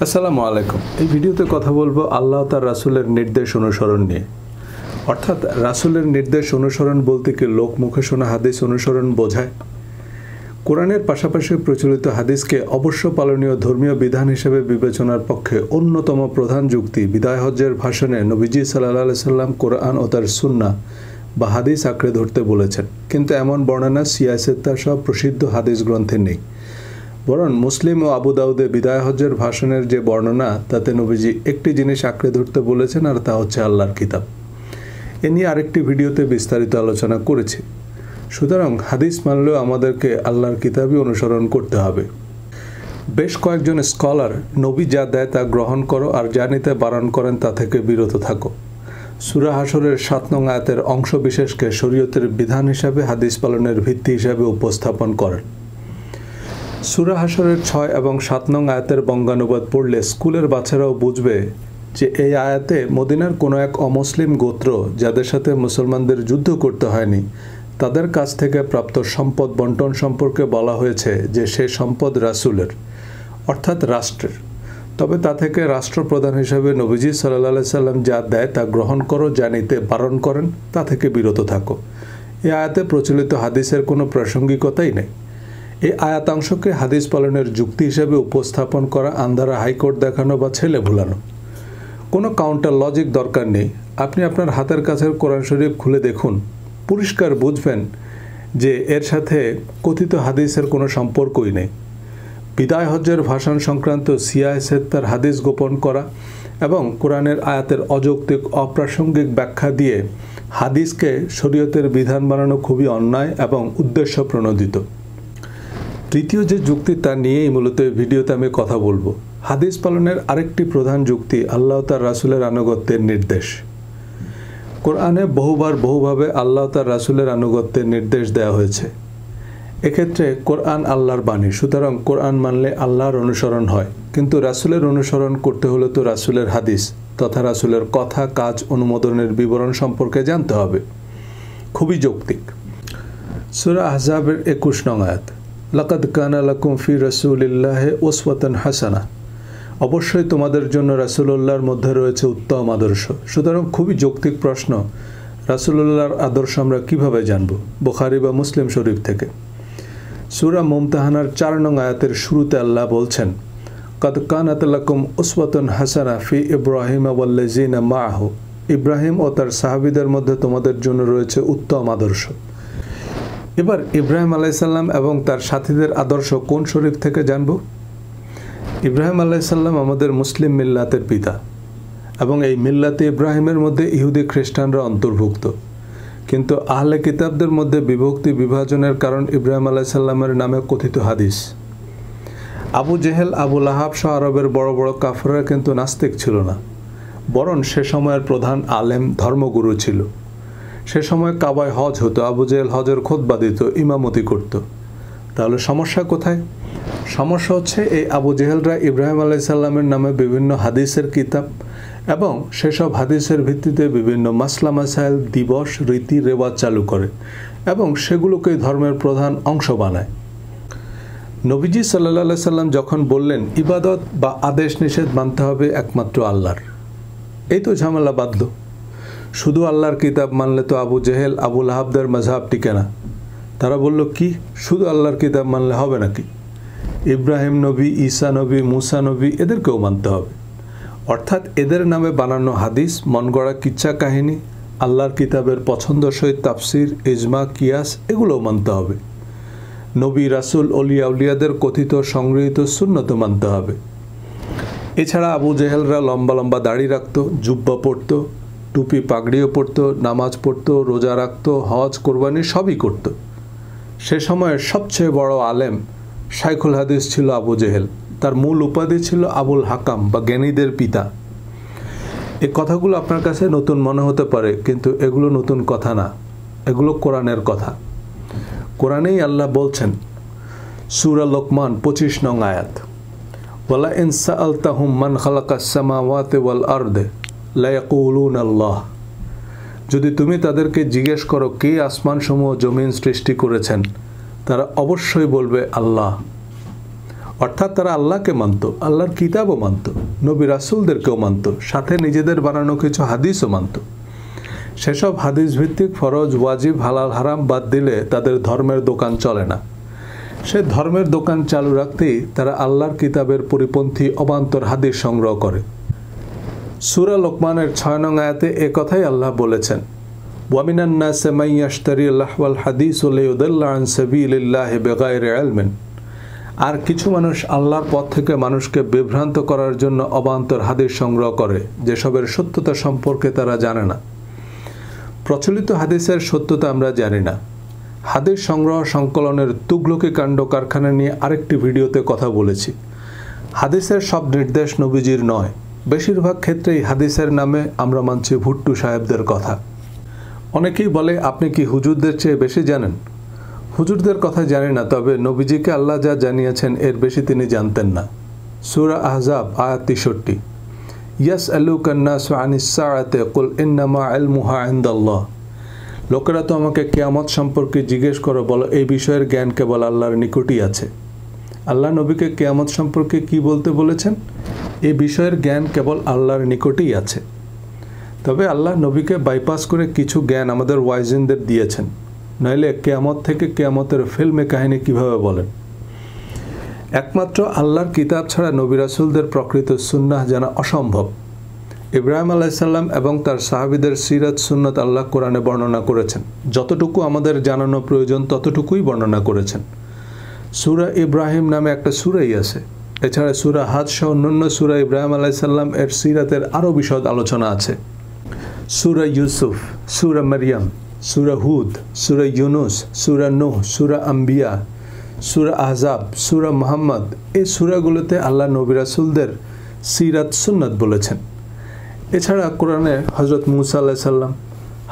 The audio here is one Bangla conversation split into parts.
আসসালামু আলাইকুম। এই ভিডিওতে কথা বলবো আল্লাহ তার রাসূলের নির্দেশ অনুসরণ নিয়ে। অর্থাৎ রাসূলের নির্দেশ অনুসরণ বলতে কি লোক মুখে শোনা হাদিস অনুসরণ বোঝায়? কোরআনের পাশাপাশি প্রচলিত হাদিসকে অবশ্য পালনীয় ধর্মীয় বিধান হিসেবে বিবেচনার পক্ষে অন্যতম প্রধান যুক্তি বিদায় হজ্জের ভাষণে নবীজি সাল্লাল্লাহু আলাইহি সাল্লাম কোরআন ও তার সুন্নাহ বা হাদিস আঁকড়ে ধরতে বলেছেন, কিন্তু এমন বর্ণনা সিয়াসিত্তা সহ প্রসিদ্ধ হাদিস গ্রন্থে নেই। বরং মুসলিম ও আবু দাউদে বিদায় হজ্জের ভাষণের যে বর্ণনা, তাতে নবীজি একটি জিনিস আঁকড়ে ধরতে বলেছেন, আর তা হচ্ছে আল্লাহর কিতাব। এ নিয়ে আরেকটি ভিডিওতে বিস্তারিত আলোচনা করেছি। সুতরাং হাদিস মানলেও আমাদেরকে আল্লাহর কিতাবই অনুসরণ করতে হবে। বেশ কয়েকজন স্কলার নবী যা দেয় তা গ্রহণ করো, আর যা নিতে বারণ করেন তা থেকে বিরত থাকো, সূরা হাশরের ৭ নং আয়াতের অংশ বিশেষকে শরীয়তের বিধান হিসাবে হাদিস পালনের ভিত্তি হিসাবে উপস্থাপন করেন। সূরা হাশরের ৬ এবং ৭ নং আয়াতের বঙ্গানুবাদ পড়লে স্কুলের বাচ্চারাও বুঝবে যে এই আয়াতে মদিনার কোনো এক অমুসলিম গোত্র, যাদের সাথে মুসলমানদের যুদ্ধ করতে হয়নি, তাদের কাছ থেকে প্রাপ্ত সম্পদ বন্টন সম্পর্কে বলা হয়েছে যে সে সম্পদ রাসূলের, অর্থাৎ রাষ্ট্রের। তবে তা থেকে রাষ্ট্রপ্রধান হিসাবে নবীজি সাল্লাল্লাহু আলাইহি সাল্লাম যা দেয় তা গ্রহণ করো, যা নিতে বারণ করেন তা থেকে বিরত থাকো। এই আয়াতে প্রচলিত হাদিসের কোনো প্রাসঙ্গিকতাই নেই। এই আয়াতাংশকে হাদিস পালনের যুক্তি হিসেবে উপস্থাপন করা আন্ধারা হাইকোর্ট দেখানো বা ছেলে ভুলানো। কোনো কাউন্টার লজিক দরকার নেই। আপনি আপনার হাতের কাছের কোরআন শরীফ খুলে দেখুন, পরিষ্কার বুঝবেন যে এর সাথে কথিত হাদিসের কোনো সম্পর্কই নেই। বিদায় হজ্জের ভাষণ সংক্রান্ত সিয়াসিত্তার হাদিস গোপন করা এবং কোরআনের আয়াতের অযৌক্তিক অপ্রাসঙ্গিক ব্যাখ্যা দিয়ে হাদিসকে শরীয়তের বিধান বানানো খুবই অন্যায় এবং উদ্দেশ্য প্রণোদিত। তৃতীয় যে যুক্তি, তা নিয়েই মূলত এই ভিডিওতে আমি কথা বলবো। হাদিস পালনের আরেকটি প্রধান যুক্তি আল্লাহ তার রাসূলের আনুগত্যের নির্দেশ। কোরআনে বহুভাবে আল্লাহ তার রাসূলের আনুগত্যের নির্দেশ দেওয়া হয়েছে। এক্ষেত্রে কোরআন আল্লাহর বাণী, সুতরাং কোরআন মানলে আল্লাহর অনুসরণ হয়, কিন্তু রাসূলের অনুসরণ করতে হলে তো রাসূলের হাদিস তথা রাসূলের কথা, কাজ, অনুমোদনের বিবরণ সম্পর্কে জানতে হবে। খুবই যৌক্তিক। সূরা আহজাবের ২১ নং আয়াত, লাকাদ কানা লাকুম ফি রাসূলিল্লাহি উসওয়াতুন হাসানাহ, অবশ্যই তোমাদের জন্য রাসূলুল্লাহর মধ্যে রয়েছে উত্তম আদর্শ। সুতরাং খুবই যৌক্তিক প্রশ্ন, রাসূলুল্লাহর আদর্শ আমরা কিভাবে জানব? বুখারী বা মুসলিম শরীফ থেকে। সূরা মুমতাহানার ৪ নং আয়াতের শুরুতে আল্লাহ বলছেন, কাদ কানাত লাকুম উসওয়াতুন হাসানাহ ফি ইব্রাহিম ওয়াল্লাযিনা মাআহু, ইব্রাহিম ও তার সাহাবীদের মধ্যে তোমাদের জন্য রয়েছে উত্তম আদর্শ। এবার ইব্রাহিম আলাইহিস সালাম এবং তার সাথীদের আদর্শ কোন শরীফ থেকে জানব? ইব্রাহিম আলাইহিস সালাম আমাদের মুসলিম মিল্লাতের পিতা, এবং এই মিল্লাতে ইব্রাহিমের মধ্যে ইহুদি খ্রিস্টানরা অন্তর্ভুক্ত। কিন্তু আহলে কিতাবদের মধ্যে বিভক্তি বিভাজনের কারণ ইব্রাহিম আলাইহিস সালামের নামে কথিত হাদিস। আবু জেহেল, আবু লাহাব সহ আরবের বড় বড় কাফেররা কিন্তু নাস্তিক ছিল না, বরং সে সময়ের প্রধান আলেম, ধর্মগুরু ছিল। সে সময় কাবায় হজ হতো, আবু জেহেল হজের খুতবা দিত, ইমামতি করত। তাহলে সমস্যা কোথায়? সমস্যা হচ্ছে এই আবু জেহেলরা ইব্রাহিম আলাইহিস সালামের নামে বিভিন্ন হাদিসের কিতাব এবং সেসব হাদিসের ভিত্তিতে বিভিন্ন মাসলা মাসাইল, দিবস, রীতি রেওয়াজ চালু করে এবং সেগুলোকে ধর্মের প্রধান অংশ বানায়। নবীজি সাল্লাল্লাহু আলাইহি সাল্লাম যখন বললেন ইবাদত বা আদেশ নিষেধ মানতে হবে একমাত্র আল্লাহর, এই তো ঝামেলা বাঁধল। শুধু আল্লাহর কিতাব মানলে তো আবু জেহেল, আবু লাহাবদের মাযহাব টিকে না। তারা বলল, কি শুধু আল্লাহর কিতাব মানলে হবে নাকি? ইব্রাহিম নবী, ঈসা নবী, মুসা নবী, এদেরকেও মানতে হবে। অর্থাৎ এদের নামে বানানো হাদিস, মন গড়া কিচ্ছা কাহিনী, আল্লাহর কিতাবের পছন্দসই তাফসির, ইজমা, কিয়াস, এগুলোও মানতে হবে। নবী, রাসূল, অলিয়া উলিয়াদের কথিত সংগৃহীত সুন্নত মানতে হবে। এছাড়া আবু জেহেলরা লম্বা লম্বা দাড়ি রাখত, জুব্বা পরত, টুপি পাগড়িও পরত, নামাজ পড়ত, রোজা রাখত, হজ, কোরবানি সবই করত। সে সময়ের সবচেয়ে বড় আলেম শাইখুল হাদিস ছিল আবু জেহেল। তার মূল উপাধি ছিল আবুল হাকাম বা জ্ঞানীদের পিতা। এই কথাগুলো আপনার কাছে নতুন মনে হতে পারে, কিন্তু এগুলো নতুন কথা না, এগুলো কোরআনের কথা। কোরআনেই আল্লাহ বলছেন, সূরা লোকমান ২৫ নং আয়াত, ওয়ালা ইন সাআলতাহুম মান খালাকাস সামাওয়াতি ওয়াল আরদে লা ইয়াকুলুনা আল্লাহ, যদি তুমি তাদেরকে জিজ্ঞেস করো কে আসমানসমূহ জমিন সৃষ্টি করেছেন, তারা অবশ্যই বলবে আল্লাহ। অর্থাৎ তারা আল্লাহকে মানত, আল্লাহর কিতাবও মানত, নবী রাসূলদেরকেও মানত, সাথে নিজেদের বানানো কিছু হাদিসও মানত। সেসব হাদিস ভিত্তিক ফরজ, ওয়াজিব, হালাল, হারাম বাদ দিলে তাদের ধর্মের দোকান চলে না। সে ধর্মের দোকান চালু রাখতেই তারা আল্লাহর কিতাবের পরিপন্থী অবান্তর হাদিস সংগ্রহ করে। সূরা লোকমানের 6 নং আয়াতে একথাই আল্লাহ বলেছেন, ওয়ামিনান নাসি মান ইয়াশতারি লাহওয়াল হাদিস লিয়ুদিল্লা আন সাবিলিল্লাহি বিগাইরি ইলমিন। আর কিছু মানুষ আল্লাহর পথ থেকে মানুষকে বিভ্রান্ত করার জন্য অবান্তর হাদিস সংগ্রহ করে, যেসবের সত্যতা সম্পর্কে তারা জানে না। প্রচলিত হাদিসের সত্যতা আমরা জানি না। হাদিস সংগ্রহ সংকলনের তুগলকি কাণ্ড কারখানা নিয়ে আরেকটি ভিডিওতে কথা বলেছি। হাদিসের সব নির্দেশ নবীজির নয়। বেশিরভাগ ক্ষেত্রেই হাদিসের নামে আমরা মানছি ভুট্টু সাহেবদের কথা। অনেকেই বলে, আপনি কি হুজুরদের চেয়ে বেশি জানেন? হুজুরদের কথা জানি না, তবে নবীজিকে আল্লাহ যা জানিয়েছেন এর বেশি তিনি জানতেন না। সূরা আহজাব আয়াত 63। ইয়াসআলুকান নাসু আনিস সাআতি কুল ইন্নামা ইলমুহা ইনদাল্লাহ। লোকেরা তো আমাকে কিয়ামত সম্পর্কে জিজ্ঞেস করে, বলো এই বিষয়ের জ্ঞান কেবল আল্লাহর নিকটই আছে। আল্লাহ নবীকে কিয়ামত সম্পর্কে কি বলতে বলেছেন? এই বিষয়ের জ্ঞান কেবল আল্লাহর নিকটই আছে। তবে আল্লাহ নবীকে বাইপাস করে কিছু জ্ঞান আমাদের ওয়াইজিনদের দিয়েছেন, নইলে কিয়ামত থেকে কিয়ামতের ফিল্মে কাহিনী কিভাবে বলেন? একমাত্র আল্লাহর কিতাব ছাড়া নবী রাসূলদের প্রকৃত সুন্নাহ জানা অসম্ভব। ইব্রাহিম আলাইহিস সালাম এবং তার সাহাবীদের সিরাত সুন্নাত আল্লাহ কোরআনে বর্ণনা করেছেন। যতটুকু আমাদের জানানো প্রয়োজন ততটুকুই বর্ণনা করেছেন। সূরা ইব্রাহিম নামে একটা সূরাই আছে। এছাড়া সূরা হাজ সহ অন্যান্য সূরা ইব্রাহিম আলাইহিস সালাম এর সিরাতের আরও বিশদ আলোচনা আছে। সূরা ইউসুফ, সূরা মারিয়াম, সূরা হুদ, সূরা ইউনুস, সূরা নূহ, সূরা আম্বিয়া, সূরা আহজাব, সূরা মুহাম্মদ, এই সূরাগুলোতে আল্লাহ নবী রাসূলদের সিরাত সুন্নাত বলেছেন। এছাড়া কোরআনে হযরত মুসা আলাইহিস সালাম,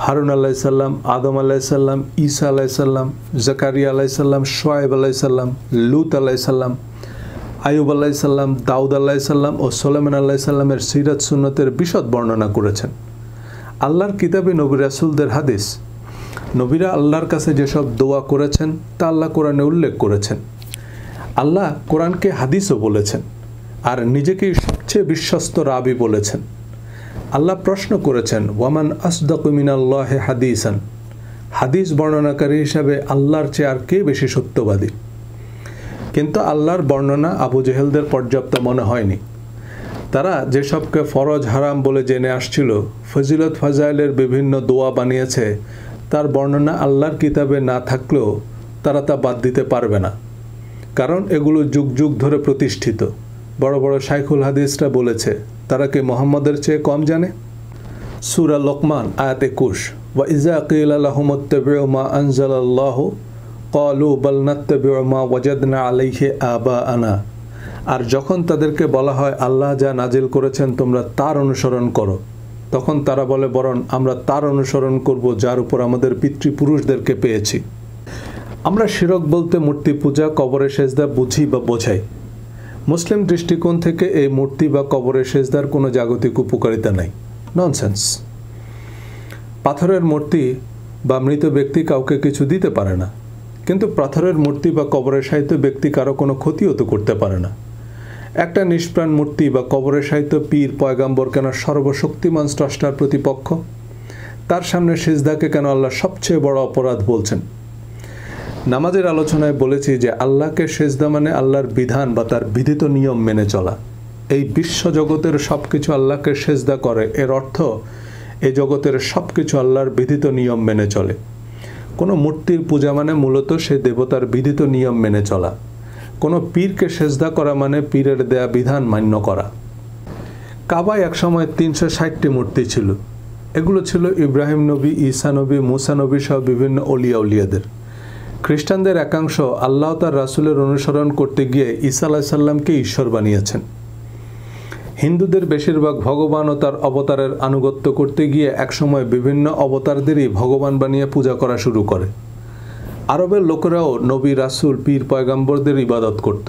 হারুন আলাইহিস সালাম, আদম আলাইহিস সালাম, ঈসা আলাইহিস সালাম, জাকারিয়া আলাইহিস সালাম, শুআয়ব আলাইহিস সালাম, লূত আলাইহিস সালাম, আইয়ুব আলাইহিস সালাম, দাউদ আলাইহিস সালাম ও সুলাইমান আলাইহিস সালামের সিরাত সুন্নতের বিশদ বর্ণনা করেছেন। আল্লাহর কিতাবে নবী রাসূলদের হাদিস। নবীরা আল্লাহর কাছে যেসব দোয়া করেছেন তা আল্লাহ কোরআনে উল্লেখ করেছেন। আল্লাহ কোরআনকে হাদিসও বলেছেন, আর নিজেকেই সবচেয়ে বিশ্বস্ত রাবি বলেছেন। আল্লাহ প্রশ্ন করেছেন, ওয়ামান আসদাকু মিনাল্লাহি হাদিসান। হাদিস বর্ণনাকারী হিসাবে আল্লাহর চেয়ে আর কে বেশি সত্যবাদী? কিন্তু আল্লাহর বর্ণনা আবু জেহেলদের পর্যাপ্ত মনে হয়নি। তারা যেসবকে ফরজ, হারাম বলে জেনে আসছিল, ফজিলত ফাজাইলের বিভিন্ন দোয়া বানিয়েছে, তার বর্ণনা আল্লাহর কিতাবে না থাকলেও তারা তা বাদ দিতে পারবে না, কারণ এগুলো যুগ যুগ ধরে প্রতিষ্ঠিত। বড় বড় শাইখুল হাদিসরা বলেছে, তারা কি মুহাম্মদের চেয়ে কম জানে? সূরা লোকমান আয়াত 21। ওয়া ইযা কিলা লাহুম ইত্তাবিউ মা আনজালাল্লাহু ক্বালু বাল নাত্তাবিউ মা ওয়াজাদনা আলাইহি আবাআনা। আর যখন তাদেরকে বলা হয় আল্লাহ যা নাজিল করেছেন তোমরা তার অনুসরণ করো, তখন তারা বলে, বরং আমরা তার অনুসরণ করব যার উপর আমাদের পিতৃপুরুষদেরকে পেয়েছি। আমরা শিরক বলতে মূর্তি পূজা, কবরে সেজদা বুঝি বা বোঝাই। মুসলিম দৃষ্টিকোণ থেকে এই মূর্তি বা কবরে সেজদার কোনো জাগতিক উপকারিতা নাই, ননসেন্স। পাথরের মূর্তি বা মৃত ব্যক্তি কাউকে কিছু দিতে পারে না, কিন্তু পাথরের মূর্তি বা কবরে সাহিত্য ব্যক্তি কারো কোনো ক্ষতিও তো করতে পারে না। একটা নিষ্প্রাণ মূর্তি বা কবরে সাহিত্য পীর, পয়গাম্বর কেন সর্বশক্তিমান স্রষ্টার প্রতিপক্ষ? তার সামনে সিজদাকে কেন আল্লাহ সবচেয়ে বড় অপরাধ বলছেন? নামাজের আলোচনায় বলেছি যে আল্লাহকে সিজদা মানে আল্লাহর বিধান বা তার বিধিত নিয়ম মেনে চলা। এই বিশ্ব জগতের সব কিছু আল্লাহকে সিজদা করে, এর অর্থ এই জগতের সব কিছু আল্লাহর বিধিত নিয়ম মেনে চলে। কোনো মূর্তির পূজা মানে মূলত সে দেবতার বিধিত নিয়ম মেনে চলা। কোনো পীরকে সেজদা করা মানে পীরের দেয়া বিধান মান্য করা। কাবায় একসময় 360টি মূর্তি ছিল। এগুলো ছিল ইব্রাহিম নবী, ঈসা নবী, মুসা নবী সহ বিভিন্ন অলিয়া উলিয়াদের। খ্রিস্টানদের একাংশ আল্লাহ তার রাসূলের অনুসরণ করতে গিয়ে ঈসা আলাইহিস সালামকে ঈশ্বর বানিয়েছেন। হিন্দুদের বেশিরভাগ ভগবান ও তার অবতারের আনুগত্য করতে গিয়ে একসময় বিভিন্ন অবতারদেরই ভগবান বানিয়ে পূজা করা শুরু করে। আরবের লোকেরাও নবী, রাসূল, পীর, পয়গাম্বরদের ইবাদত করত,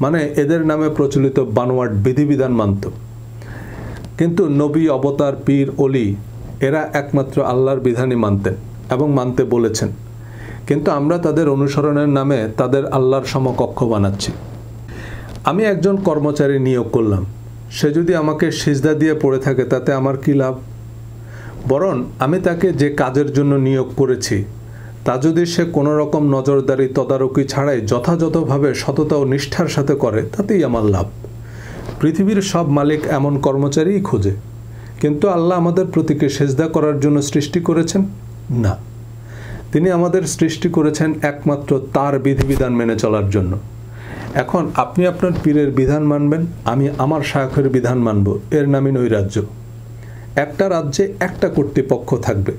মানে এদের নামে প্রচলিত বানোয়াট বিধিবিধান মানত। কিন্তু নবী, অবতার, পীর, অলি এরা একমাত্র আল্লাহর বিধানই মানতেন এবং মানতে বলেছেন, কিন্তু আমরা তাদের অনুসরণের নামে তাদের আল্লাহর সমকক্ষ বানাচ্ছি। আমি একজন কর্মচারী নিয়োগ করলাম, সে যদি আমাকে সিজদা দিয়ে পড়ে থাকে তাতে আমার কী লাভ? বরং আমি তাকে যে কাজের জন্য নিয়োগ করেছি তা যদি সে কোনো রকম নজরদারি তদারকি ছাড়াই যথাযথভাবে সততা ও নিষ্ঠার সাথে করে তাতেই আমার লাভ। পৃথিবীর সব মালিক এমন কর্মচারীই খোঁজে, কিন্তু আল্লাহ আমাদের প্রতিকে সিজদা করার জন্য সৃষ্টি করেছেন না। তিনি আমাদের সৃষ্টি করেছেন একমাত্র তার বিধিবিধান মেনে চলার জন্য। এখন আপনি আপনার পীরের বিধান মানবেন, আমি আমার শায়খের বিধান মানব, এর নামই নৈরাজ্য। একটা রাজ্যে একটা কর্তৃপক্ষ থাকবে,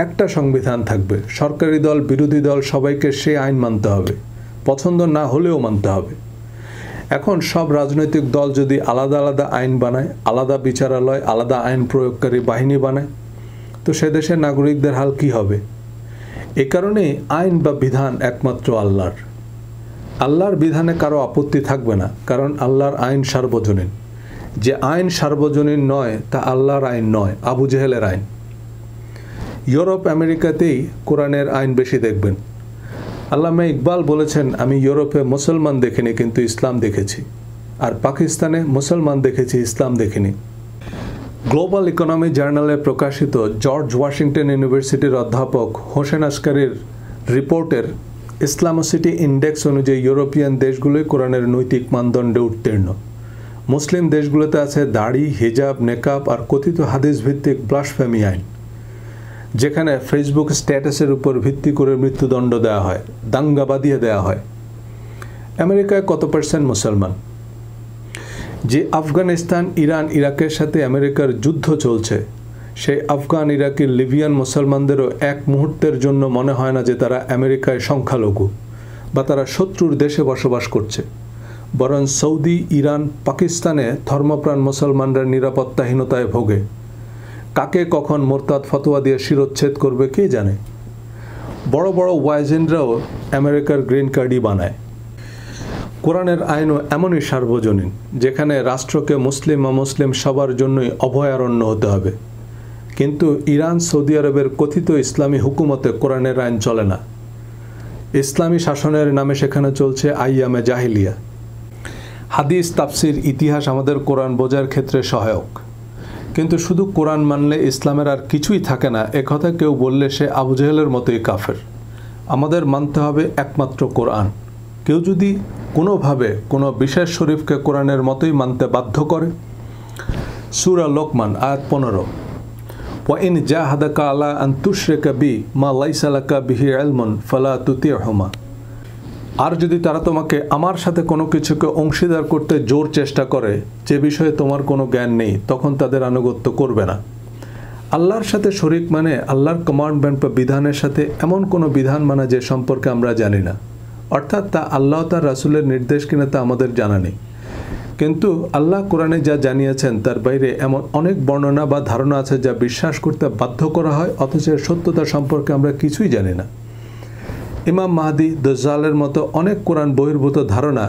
একটা সংবিধান থাকবে, সরকারি দল বিরোধী দল সবাইকে সে আইন মানতে হবে, পছন্দ না হলেও মানতে হবে। এখন সব রাজনৈতিক দল যদি আলাদা আলাদা আইন বানায়, আলাদা বিচারালয়, আলাদা আইন প্রয়োগকারী বাহিনী বানায়, তো সে দেশের নাগরিকদের হাল কী হবে? এ কারণেই আইন বা বিধান একমাত্র আল্লাহর। আল্লাহর বিধানে কারো আপত্তি থাকবে না, কারণ আল্লাহর আইন সার্বজনীন। যে আইন সার্বজনীন নয় তা আল্লাহর আইন নয়, আবু জেহেলের আইন। ইউরোপ আমেরিকাতেই কোরআনের আইন বেশি দেখবেন। আল্লামা ইকবাল বলেছেন, আমি ইউরোপে মুসলমান দেখিনি কিন্তু ইসলাম দেখেছি, আর পাকিস্তানে মুসলমান দেখেছি, ইসলাম দেখিনি। গ্লোবাল ইকোনমি জার্নালে প্রকাশিত জর্জ ওয়াশিংটন ইউনিভার্সিটির অধ্যাপক হোসেন আসকারির রিপোর্টের ইসলামোসিটি ইন্ডেক্স অনুযায়ী ইউরোপিয়ান দেশগুলোই কোরআনের নৈতিক মানদণ্ডে উত্তীর্ণ। মুসলিম দেশগুলোতে আছে দাড়ি, হিজাব, নেকাব আর কথিত হাদিস ভিত্তিক ব্লাসফেমি আইন, যেখানে ফেসবুক স্ট্যাটাসের উপর ভিত্তি করে মৃত্যুদণ্ড দেওয়া হয়, দাঙ্গা বাঁধিয়ে দেওয়া হয়। আমেরিকায় কত % মুসলমান? যে আফগানিস্তান, ইরান, ইরাকের সাথে আমেরিকার যুদ্ধ চলছে, সেই আফগান, ইরাকি, লিবিয়ান মুসলমানদেরও এক মুহূর্তের জন্য মনে হয় না যে তারা আমেরিকায় সংখ্যালঘু বা তারা শত্রুর দেশে বসবাস করছে। বরং সৌদি, ইরান, পাকিস্তানে ধর্মপ্রাণ মুসলমানরা নিরাপত্তাহীনতায় ভোগে। কাকে কখন মোরতাদ ফতোয়া দিয়ে শিরোচ্ছেদ করবে কে জানে। বড় বড় ওয়াইজেনরাও আমেরিকার গ্রিন কার্ডই বানায়। কোরআনের আইনও এমনই সার্বজনীন, যেখানে রাষ্ট্রকে মুসলিম অমুসলিম সবার জন্যই অভয়ারণ্য হতে হবে। কিন্তু ইরান, সৌদি আরবের কথিত ইসলামী হুকুমতে কোরআনের আইন চলে না। ইসলামী শাসনের নামে সেখানে চলছে আইয়ামে জাহিলিয়া। হাদিস, তাফসির, ইতিহাস আমাদের কোরআন বোঝার ক্ষেত্রে সহায়ক, কিন্তু শুধু কোরআন মানলে ইসলামের আর কিছুই থাকে না একথা কেউ বললে সে আবু জেহেলের মতোই কাফের। আমাদের মানতে হবে একমাত্র কোরআন। কেউ যদি কোনোভাবে কোনো বিশেষ শরীফকে কোরআনের মতোই মানতে বাধ্য করে, সূরা লোকমান আয়াত 15, ওয়াইন জাহাদাকা আলা আন তুশরিকা বি মা লাইসা লাকা বিহি ইলমুন ফালা তুতি'হুমা। আর যদি তারা তোমাকে আমার সাথে কোনো কিছুকে অংশীদার করতে জোর চেষ্টা করে যে বিষয়ে তোমার কোনো জ্ঞান নেই, তখন তাদের আনুগত্য করবে না। আল্লাহর সাথে শরীক মানে আল্লাহর কমান্ডমেন্ট বা বিধানের সাথে এমন কোনো বিধান মানা যে সম্পর্কে আমরা জানি না, অর্থাৎ তা আল্লাহ তার রাসূলের নির্দেশ কিনা তা আমাদের জানা নেই। কিন্তু আল্লাহ কোরআনে যা জানিয়েছেন তার বাইরে এমন অনেক বর্ণনা বা ধারণা আছে যা বিশ্বাস করতে বাধ্য করা হয়, অথচ এর সত্যতা সম্পর্কে আমরা কিছুই জানি না। ইমাম মাহদি, দাজ্জালের মতো অনেক কোরআন বহির্ভূত ধারণা,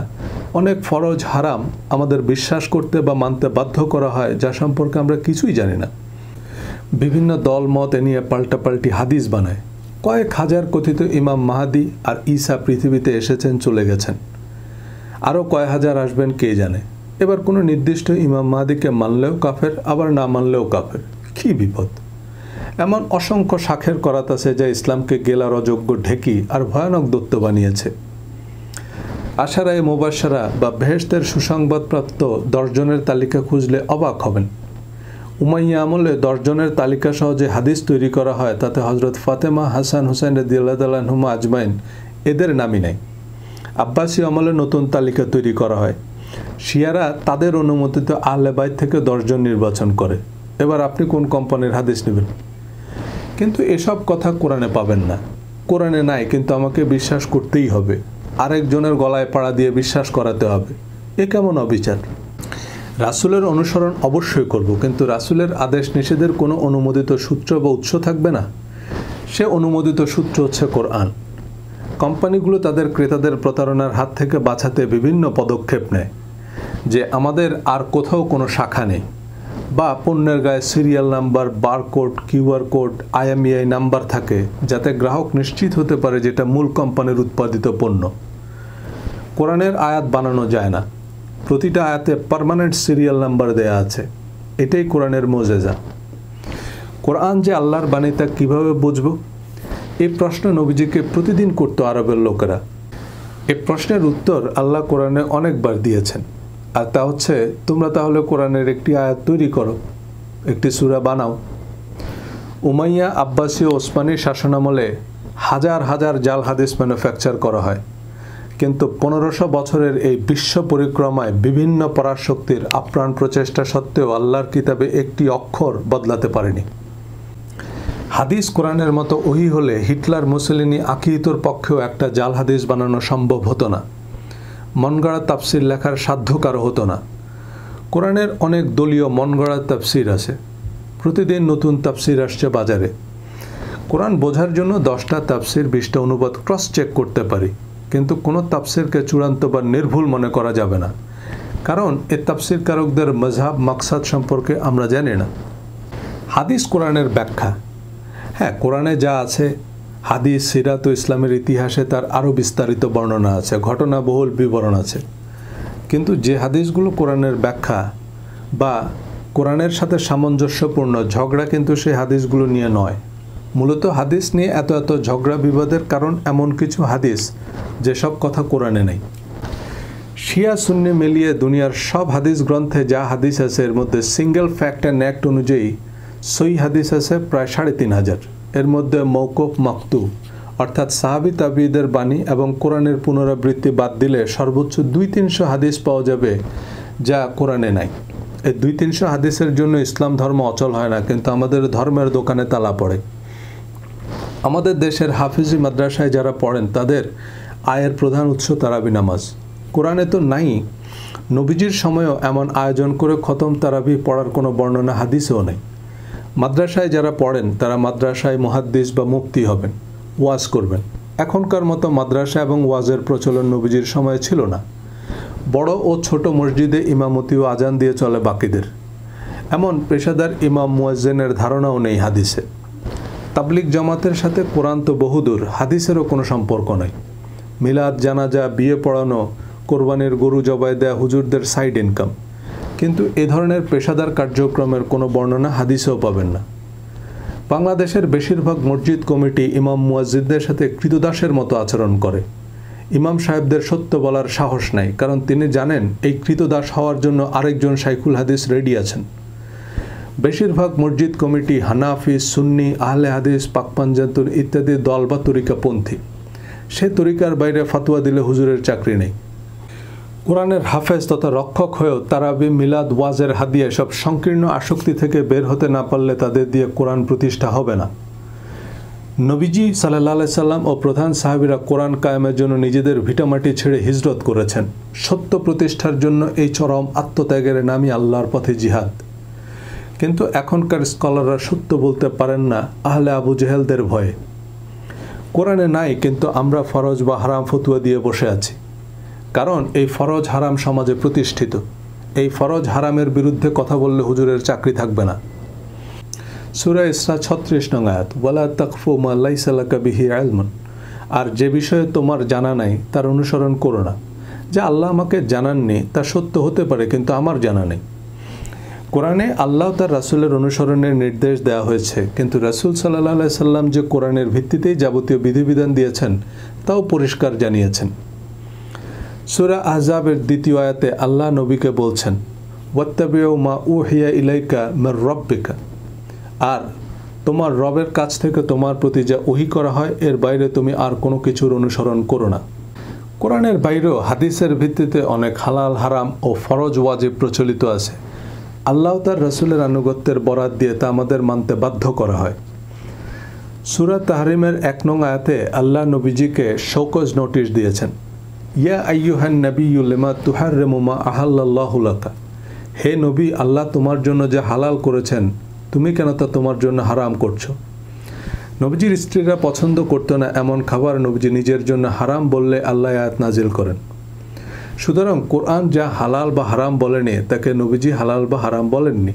অনেক ফরজ, হারাম আমাদের বিশ্বাস করতে বা মানতে বাধ্য করা হয় যা সম্পর্কে আমরা কিছুই জানি না। বিভিন্ন দল মত এ নিয়ে পাল্টাপাল্টি হাদিস বানায়। কয়েক হাজার কথিত ইমাম মাহদি আর ঈসা পৃথিবীতে এসেছেন, চলে গেছেন, আরও কয়েক হাজার আসবেন কে জানে। এবার কোনো নির্দিষ্ট ইমাম মাহদিকে মানলেও কাফের, আবার না মানলেও কাফের। কী বিপদ! এমন অসংখ্য শাখের করাত আছে যা ইসলামকে গেলার অযোগ্য ঢেকি আর ভয়ানক দৈত্য বানিয়েছে। আশারায়ে মুবাশশারা বা বেহেশতের সুসংবাদপ্রাপ্ত 10 জনের তালিকা খুঁজলে অবাক হবেন। উমাইয়া আমলে 10 জনের তালিকা সহ যে হাদিস তৈরি করা হয় তাতে হজরত ফাতেমা, হাসান, হুসাইন রাদিয়াল্লাহু তাআলা আনহুমা আজমাইন এদের নামই নাই। আব্বাসী আমলে নতুন তালিকা তৈরি করা হয়। শিয়ারা তাদের অনুমোদিত আহলে বাইত থেকে 10 জন নির্বাচন করে। এবার আপনি কোন কোম্পানির হাদিস নেবেন? কিন্তু এসব কথা কোরআনে পাবেন না। কোরআনে নাই, কিন্তু আমাকে বিশ্বাস করতেই হবে, আরেকজনের গলায় পাড়া দিয়ে বিশ্বাস করাতে হবে। এ কেমন অবিচার! রাসূলের অনুসরণ অবশ্যই করব, কিন্তু রাসূলের আদেশ নিষেধের কোনো অনুমোদিত সূত্র বা উৎস থাকবে না। সে অনুমোদিত সূত্র হচ্ছে কোরআন। কোম্পানিগুলো তাদের ক্রেতাদের প্রতারণার হাত থেকে বাঁচাতে বিভিন্ন পদক্ষেপ নেয়, যে আমাদের আর কোথাও কোনো শাখা নেই, বা পণ্যের গায়ে serial number, barcode, QR code, IMEI number থাকে, যাতে গ্রাহক নিশ্চিত হতে পারে যেটা মূল কোম্পানির উৎপাদিত পণ্য। কোরআনের আয়াত বানানো যায় না, প্রতিটা আয়াতে পার্মানেন্ট সিরিয়াল নাম্বার দেয়া আছে। এটাই কোরআনের মুজিজা। কোরআন যে আল্লাহর বাণী তা কীভাবে বুঝব? এই প্রশ্ন নবীজিকে প্রতিদিন করত আরবের লোকেরা। এই প্রশ্নের উত্তর আল্লাহ কোরআনে অনেকবার দিয়েছেন, আর তা হচ্ছে, তোমরা তাহলে কোরআনের একটি আয়াত তৈরি করো, একটি সূরা বানাও। উমাইয়া, আব্বাসী ও ওসমানী শাসনামলে হাজার হাজার জাল হাদিস ম্যানুফ্যাকচার করা হয়, কিন্তু 1500 বছরের এই বিশ্ব পরিক্রমায় বিভিন্ন পরাশক্তির আপ্রাণ প্রচেষ্টা সত্ত্বেও আল্লাহর কিতাবে একটি অক্ষর বদলাতে পারেনি। হাদিস কোরআনের মতো ওহী হলে হিটলার, মুসলিনি, আকিহিতোর পক্ষেও একটা জাল হাদিস বানানো সম্ভব হতো না। মনগড়া তাফসির লেখার সাধ্য কারো হতো না। কোরআনের অনেক দলীয় মনগড়া তাফসির আছে, প্রতিদিন নতুন তাফসির আসছে বাজারে। কোরআন বোঝার জন্য 10টা তাফসির, 20টা অনুবাদ ক্রস চেক করতে পারি, কিন্তু কোনো তাফসিরকে চূড়ান্ত বা নির্ভুল মনে করা যাবে না, কারণ এ তাফসিরকারকদের মজহাব, মাকসাদ সম্পর্কে আমরা জানি না। হাদিস কোরআনের ব্যাখ্যা। হ্যাঁ, কোরআনে যা আছে, হাদিস, সিরাত ও ইসলামের ইতিহাসে তার আরও বিস্তারিত বর্ণনা আছে, ঘটনাবহুল বিবরণ আছে। কিন্তু যে হাদিসগুলো কোরআনের ব্যাখ্যা বা কোরআনের সাথে সামঞ্জস্যপূর্ণ, ঝগড়া কিন্তু সেই হাদিসগুলো নিয়ে নয়। মূলত হাদিস নিয়ে এত এত ঝগড়া বিবাদের কারণ এমন কিছু হাদিস যেসব কথা কোরআনে নেই। শিয়া সুন্নি মিলিয়ে দুনিয়ার সব হাদিস গ্রন্থে যা হাদিস আছে, এর মধ্যে সিঙ্গেল ফ্যাক্ট অ্যান্ড অ্যাক্ট অনুযায়ী সহিহ হাদিস আছে প্রায় 3500। এর মধ্যে মওকুফ, মাকতু অর্থাৎ সাহাবী তাবিঈদের বাণী এবং কোরআনের পুনরাবৃত্তি বাদ দিলে সর্বোচ্চ 200-300 হাদিস পাওয়া যাবে যা কোরআনে নাই। এই 200-300 হাদিসের জন্য ইসলাম ধর্ম অচল হয় না, কিন্তু আমাদের ধর্মের দোকানে তালা পড়ে। আমাদের দেশের হাফিজি মাদ্রাসায় যারা পড়েন তাদের আয়ের প্রধান উৎস তারাবি নামাজ। কোরআনে তো নাই। নবীজির সময়ও এমন আয়োজন করে খতম তারাবি পড়ার কোনো বর্ণনা হাদিসেও নেই। মাদ্রাসায় যারা পড়েন তারা মাদ্রাসায় মুহাদ্দিস বা মুফতি হবেন, ওয়াজ করবেন। এখনকার মতো মাদ্রাসা এবং ওয়াজের প্রচলন নবীজির সময়ে ছিল না। বড় ও ছোট মসজিদে ইমামতি ও আজান দিয়ে চলে বাকিদের। এমন পেশাদার ইমাম মুয়াজ্জিনের ধারণাও নেই হাদিসে। তাবলিগ জামাতের সাথে কোরআন তো বহুদূর, হাদিসেরও কোনো সম্পর্ক নেই। মিলাদ, জানাজা, বিয়ে পড়ানো, কোরবানির গরু জবাই দেয়া হুজুরদের সাইড ইনকাম, কিন্তু এ ধরনের পেশাদার কার্যক্রমের কোনো বর্ণনা হাদিসেও পাবেন না। বাংলাদেশের বেশিরভাগ মসজিদ কমিটি ইমাম মুয়াজ্জিনদের সাথে কৃতদাসের মতো আচরণ করে। ইমাম সাহেবদের সত্য বলার সাহস নাই, কারণ তিনি জানেন এই কৃতদাস হওয়ার জন্য আরেকজন শাইখুল হাদিস রেডি আছেন। বেশিরভাগ মসজিদ কমিটি হানাফি, সুন্নি, আহলে হাদিস, পাকপাঞ্জাতুন ইত্যাদি দল বা তরিকাপন্থী। সে তরিকার বাইরে ফতোয়া দিলে হুজুরের চাকরি নেই। কোরআনের হাফেজ তথা রক্ষক হয়েও তারাবি, মিলাদ, ওয়াজের হাদিয়া সব সংকীর্ণ আসক্তি থেকে বের হতে না পারলে তাদের দিয়ে কোরআন প্রতিষ্ঠা হবে না। নবীজি সাল্লাল্লাহু আলাইহি সাল্লাম ও প্রধান সাহাবীরা কোরআন কায়েমের জন্য নিজেদের ভিটামাটি ছেড়ে হিজরত করেছেন। সত্য প্রতিষ্ঠার জন্য এই চরম আত্মত্যাগের নামই আল্লাহর পথে জিহাদ। কিন্তু এখনকার স্কলাররা সত্য বলতে পারেন না আহলে আবু জেহেলদের ভয়ে। কোরআনে নাই, কিন্তু আমরা ফরজ বা হারাম ফতোয়া দিয়ে বসে আছি, কারণ এই ফরজ হারাম সমাজে প্রতিষ্ঠিত। এই ফরজ হারামের বিরুদ্ধে কথা বললে হুজুরের চাকরি থাকবে না। সূরা ইসরা 36 নং আয়াত, ওয়ালা তাকফু মা লাইসা লাকা বিহি ইলমুন। আর যে বিষয়ে তোমার জানা নাই তার অনুসরণ করো না। যা আল্লাহ আমাকে জানাননি তা সত্য হতে পারে, কিন্তু আমার জানা নেই। কোরআনে আল্লাহ তার রাসূলের অনুসরণের নির্দেশ দেওয়া হয়েছে, কিন্তু রাসূল সাল্লাল্লাহু আলাইহি সাল্লাম যে কোরআনের ভিত্তিতেই যাবতীয় বিধিবিধান দিয়েছেন তাও পরিষ্কার জানিয়েছেন। সূরা আহজাবের 2য় আয়াতে আল্লাহ নবীকে বলছেন, ওয়াত্তাবিউ মা উহিয়া ইলাইকা মির রাব্বিকা। আর তোমার রবের কাছ থেকে তোমার প্রতি যা ওহী করা হয় এর বাইরে তুমি আর কোনো কিছুর অনুসরণ করো না। কোরআনের বাইরেও হাদিসের ভিত্তিতে অনেক হালাল, হারাম ও ফরজ ওয়াজিব প্রচলিত আছে। আল্লাহ তার রাসূলের আনুগত্যের বরাত দিয়ে তা আমাদের মানতে বাধ্য করা হয়। সূরা তাহরিমের 1 নং আয়াতে আল্লাহ নবীজিকে শোকজ নোটিশ দিয়েছেন, ইয়া আইয়ুহান নাবিয়্যু লিমা তুহাররিমু মা আহাল্লাল্লাহু লাকা। হে নবী, আল্লাহ তোমার জন্য যে হালাল করেছেন তুমি কেন তা তোমার জন্য হারাম করছো? নবীজির স্ত্রীরা পছন্দ করতো না এমন খাবার নবীজি নিজের জন্য হারাম বললে আল্লাহ আয়াত নাজিল করেন। সুতরাং কোরআন যা হালাল বা হারাম বলেনি তাকে নবীজি হালাল বা হারাম বলেননি।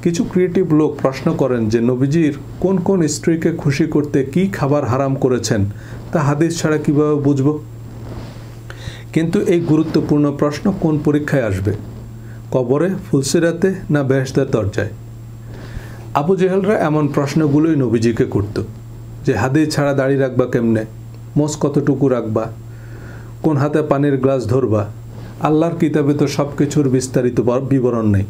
কিছু ক্রিয়েটিভ লোক প্রশ্ন করেন যে নবীজির কোন কোন স্ত্রীকে খুশি করতে কি খাবার হারাম করেছেন তা হাদিস ছাড়া কিভাবে বুঝব? কিন্তু এই গুরুত্বপূর্ণ প্রশ্ন কোন পরীক্ষায় আসবে? কবরে, ফুলসিরাতে, না বেহেশতের দরজায়? আবু জেহেলরা এমন প্রশ্নগুলোই নবীজিকে করত, যে হাদিস ছাড়া দাড়ি রাখবা কেমনে, মোষ কতটুকু রাখবা, কোন হাতে পানির গ্লাস ধরবা, আল্লাহর কিতাবে তো সব কিছুর বিস্তারিত বিবরণ নেই।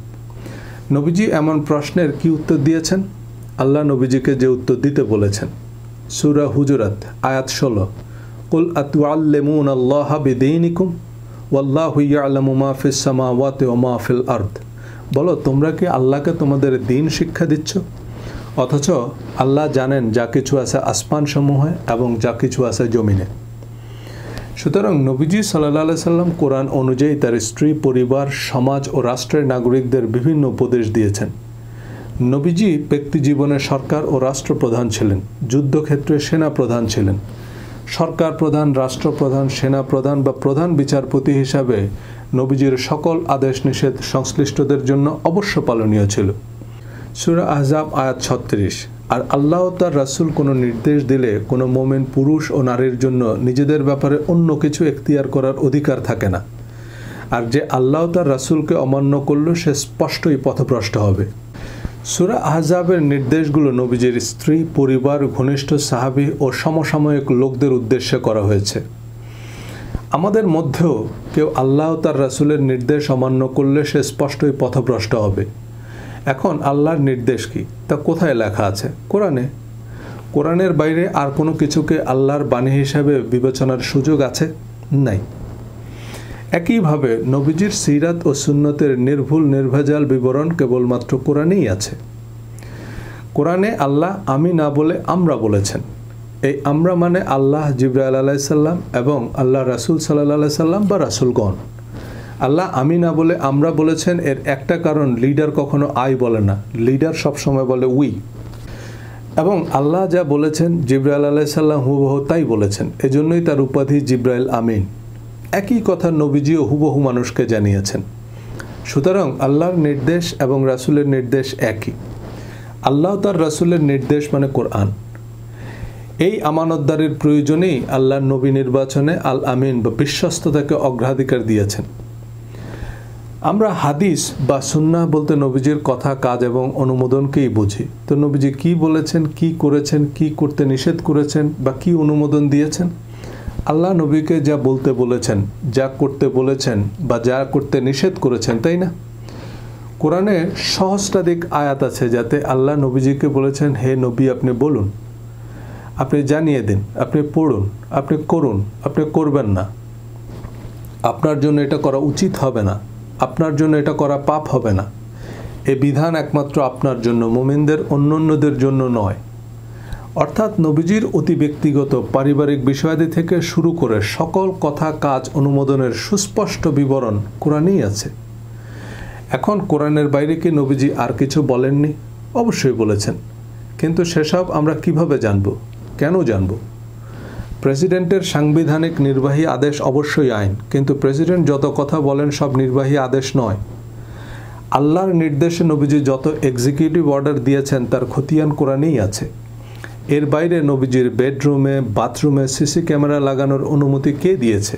নবীজি এমন প্রশ্নের কি উত্তর দিয়েছেন? আল্লাহ নবীজিকে যে উত্তর দিতে বলেছেন, সূরা হুজুরাত আয়াত 16, কুল আতুআল্লিমুনাল্লাহা বিদীনিকুম ওয়াল্লাহু ইয়ালামু মা ফিস সামাওয়াতি ওয়া মা ফিল আরদ। বলো, তোমরা কি আল্লাহকে তোমাদের দ্বীন শিক্ষা দিচ্ছ, অথচ আল্লাহ জানেন যা কিছু আছে আসমানসমূহে এবং যা কিছু আছে জমিনে। সুতরাং নবীজি সাল্লাল্লাহু আলাইহি সাল্লাম কোরআন অনুযায়ী তার স্ত্রী, পরিবার, সমাজ ও রাষ্ট্রের নাগরিকদের বিভিন্ন উপদেশ দিয়েছেন। নবীজি ব্যক্তি জীবনে সরকার ও রাষ্ট্রপ্রধান ছিলেন, যুদ্ধক্ষেত্রে সেনা প্রধান ছিলেন। সরকার প্রধান, রাষ্ট্রপ্রধান, সেনা প্রধান বা প্রধান বিচারপতি হিসাবে নবীজির সকল আদেশ নিষেধ সংশ্লিষ্টদের জন্য অবশ্য পালনীয় ছিল। সূরা আহজাব আয়াত 36। আর আল্লাহ তার রাসূল কোনো নির্দেশ দিলে কোনো মোমেন পুরুষ ও নারীর জন্য নিজেদের ব্যাপারে অন্য কিছু এখতিয়ার করার অধিকার থাকে না। আর যে আল্লাহ তার রাসূলকে অমান্য করল সে স্পষ্টই পথভ্রষ্ট হবে। সূরা আহজাবের নির্দেশগুলো নবীজির স্ত্রী, পরিবার, ঘনিষ্ঠ সাহাবী ও সমসাময়িক লোকদের উদ্দেশ্যে করা হয়েছে। আমাদের মধ্যেও কেউ আল্লাহ তার রাসূলের নির্দেশ অমান্য করলে সে স্পষ্টই পথভ্রষ্ট হবে। এখন আল্লাহর নির্দেশ কি তা কোথায় লেখা আছে? কোরআনে। কোরআনের বাইরে আর কোনো কিছুকে আল্লাহর বাণী হিসাবে বিবেচনার সুযোগ আছে? নাই। একইভাবে নবীজির সিরাত ও সুন্নতের নির্ভুল নির্ভেজাল বিবরণ কেবলমাত্র কোরআনেই আছে। কোরআনে আল্লাহ আমি না বলে আমরা বলেছেন। এই আমরা মানে আল্লাহ, জিবরাইল আলাইহিস সালাম এবং আল্লাহ রাসূল সাল্লাল্লাহু আলাইহি সাল্লাম বা রাসূলগণ। আল্লাহ আমি না বলে আমরা বলেছেন এর একটা কারণ, লিডার কখনো আই বলে না, লিডার সবসময় বলে উই। এবং আল্লাহ যা বলেছেন জিবরাইল আলাইহিস সালাম হুবহু তাই বলেছেন, এজন্যই তার উপাধি জিবরাইল আমিন। একই কথা নবীজিও হুবহু মানুষকে জানিয়েছেন। সুতরাং আল্লাহর নির্দেশ এবং রাসূলের নির্দেশ একই। আল্লাহ তার রাসূলের নির্দেশ মানে কোরআন। এই আমানতদারির প্রয়োজনেই আল্লাহর নবী নির্বাচনে আল আমিন বা বিশ্বস্ততাকে অগ্রাধিকার দিয়েছেন। আমরা হাদিস বা সুন্নাহ বলতে নবীজির কথা, কাজ এবং অনুমোদনকেই বুঝি। তো নবীজি কি বলেছেন, কি করেছেন, কি করতে নিষেধ করেছেন বা কি অনুমোদন দিয়েছেন? আল্লাহ নবীকে যা বলতে বলেছেন, যা করতে বলেছেন বা যা করতে নিষেধ করেছেন, তাই না? কোরআনে সহস্রাধিক আয়াত আছে যাতে আল্লাহ নবীজিকে বলেছেন, হে নবী আপনি বলুন, আপনি জানিয়ে দিন, আপনি পড়ুন, আপনি করুন, আপনি করবেন না, আপনার জন্য এটা করা উচিত হবে না, আপনার জন্য এটা করা পাপ হবে না। এই বিধান একমাত্র আপনার জন্য, মুমিনদের অন্যান্যদের জন্য নয়। অর্থাৎ নবীজির অতি ব্যক্তিগত পারিবারিক বিষয়াদি থেকে শুরু করে সকল কথা, কাজ, অনুমোদনের সুস্পষ্ট বিবরণ কোরআনেই আছে। এখন কোরআনের বাইরে কি নবীজি আর কিছু বলেননি? অবশ্যই বলেছেন, কিন্তু সেসব আমরা কিভাবে জানব, কেন জানব? প্রেসিডেন্টের সাংবিধানিক নির্বাহী আদেশ অবশ্যই আইন, কিন্তু প্রেসিডেন্ট যত কথা বলেন সব নির্বাহী আদেশ নয়। আল্লাহর নির্দেশে নবীজি যত এক্সিকিউটিভ অর্ডার দিয়েছেন তার খতিয়ান কোরআনেই আছে। এর বাইরে নবীজির বেডরুমে, বাথরুমে সিসি ক্যামেরা লাগানোর অনুমতি কে দিয়েছে?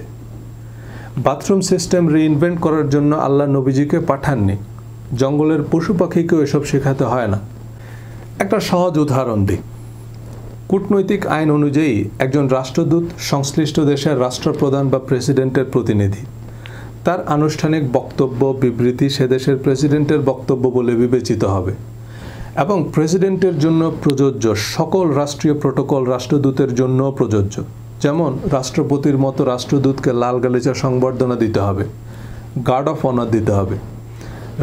বাথরুম সিস্টেম রিইনভেন্ট করার জন্য আল্লাহ নবীজিকে পাঠাননি। জঙ্গলের পশু পাখিকেও এসব শেখাতে হয় না। একটা সহজ উদাহরণ দিই। কূটনৈতিক আইন অনুযায়ী একজন রাষ্ট্রদূত সংশ্লিষ্ট দেশের রাষ্ট্রপ্রধান বা প্রেসিডেন্টের প্রতিনিধি। তার আনুষ্ঠানিক বক্তব্য, বিবৃতি সে দেশের প্রেসিডেন্টের বক্তব্য বলে বিবেচিত হবে এবং প্রেসিডেন্টের জন্য প্রযোজ্য সকল রাষ্ট্রীয় প্রোটোকল রাষ্ট্রদূতের জন্য প্রযোজ্য। যেমন রাষ্ট্রপতির মতো রাষ্ট্রদূতকে লাল গালিচা সংবর্ধনা দিতে হবে, গার্ড অফ অনার দিতে হবে।